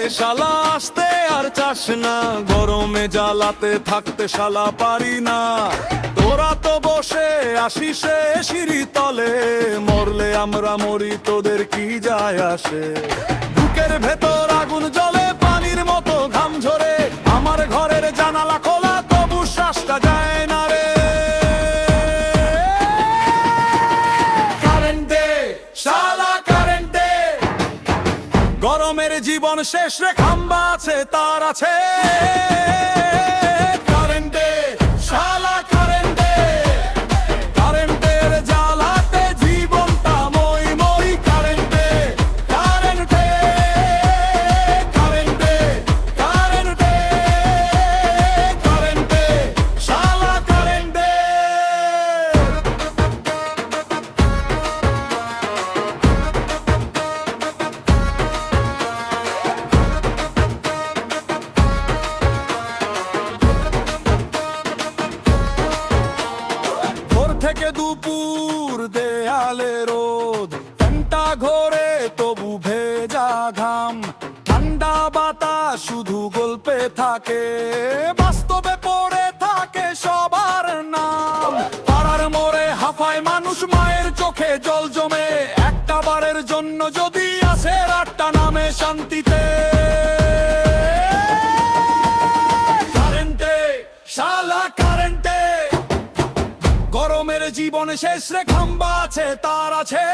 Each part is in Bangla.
শালা আসতে আর চাস না, গরমে জ্বালাতে থাকতে শালা পারি না। তোরা তো বসে আসিস সিঁড়ি তলে, মরলে আমরা মরি তোদের কি যায় আসে। বুকের ভেতর আগুন জ্বলে পানির মতো ঘাম ঝরে, আমার ঘরের জানালা খোলা তবু শ্বাসটা যায় না রে। কারেন্ট দে শালা কারেন্ট দে, গরমের জীবন শেষ রে, খাম্বা আছে তার আছে। কারেন্ট দে শালা কারেন্ট দে, কারেন্টের জ্বালাতে জীবনটা মই মই। কারেন্ট দে কারেন্ট দে, কারেন্ট দে কারেন্ট দে, কারেন্ট দে শালা কারেন্ট দে। ভোর থেকে দুপুর দেয়ালে রোদ, ঘন্টা ঘোরে তবু ভেজা ঘাম। ঠান্ডা বাতাস শুধু গল্পে থাকে, বাস্তবে পড়ে থাকে সবার নাম। পাড়ার মোড়ে হাফায় মানুষ, মায়ের চোখে জল জমে, একটা বারের জন্য যদি আসে রাতটা নামে শান্তিতে। কারেন্টে শালা কারেন্টে, গরমের জীবন শেষ রে, খাম্বা আছে তার আছে।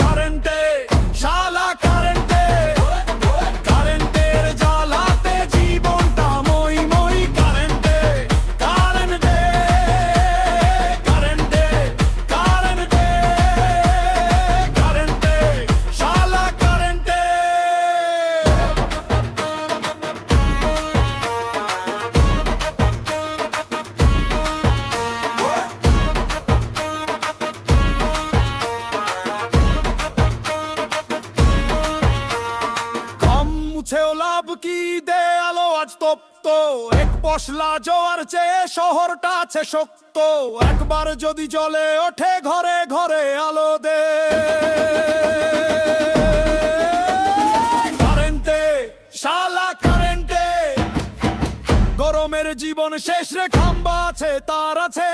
কারেন্টে শালা কারেন্টে, কারেন্টের জ্বালাতে জীবনটা মই মই। কারেন্টে কারেন্টে, কারেন্টে কারেন্টে, কারেন্টে শালা কারেন্টে। কম মুছেও লাভ কি, দেয়ালো আজ তপ্ত, এক পশলা জোয়ার চেয়ে শহরটা আছে শক্ত। একবার যদি জ্বলে ওঠে ঘরে ঘরে আলো দে। কারেন্টে শালা কারেন্টে, গরমের জীবন শেষ রে, খাম্বা আছে তার আছে।